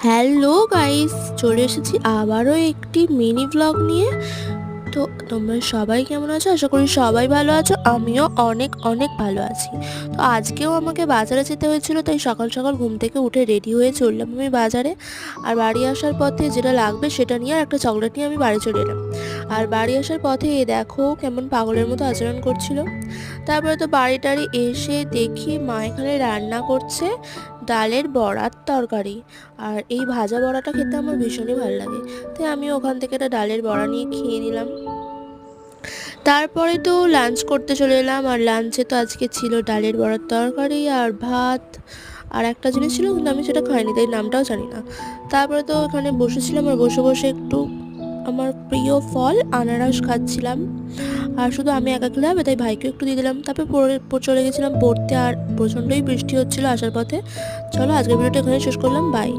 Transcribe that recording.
Hello guys, চলে এসেছি আবারও একটি মিনি ব্লগ নিয়ে। তো তোমরা সবাই কেমন আছো? আশা করি সবাই ভালো আছো। আমিও অনেক অনেক ভালো আছি। তো আজকেও আমাকে বাজারে যেতে হয়েছিল, তাই সকাল সকাল ঘুম থেকে উঠে রেডি হয়ে চললাম আমি বাজারে। আর বাড়ি আসার পথে যেটা লাগবে সেটা নিয়ে আর একটা চকলেট নিয়ে আমি বাড়ি চলে এলাম। আর বাড়ি আসার পথে দেখো কেমন পাগলের মতো আচরণ করছিল। তারপরে তো বাড়ি টাড়ি এসে দেখি মা এখানে রান্না করছে ডালের বড়ার তরকারি। আর এই ভাজা বড়াটা খেতে আমার ভীষণই ভালো লাগে, তাই আমি ওখান থেকে একটা ডালের বড়া নিয়ে খেয়ে নিলাম। তারপরে তো লাঞ্চ করতে চলে এলাম, আর লাঞ্চে তো আজকে ছিল ডালের বড়ার তরকারি আর ভাত। আর একটা জিনিস ছিল কিন্তু আমি সেটা খাইনি, তাই নামটাও জানি না। তারপরে তো এখানে বসেছিলাম আর বসে বসে একটু আমার প্রিয় ফল আনারস খাচ্ছিলাম। আর শুধু আমি একা খেলে হবে, তাই ভাইকে একটু দিয়ে দিলাম। তারপরে চলে গেছিলাম পড়তে, আর প্রচণ্ডই বৃষ্টি হচ্ছিল আসার পথে। চলো আজকের ভিডিওটা এখানে শেষ করলাম, বাই।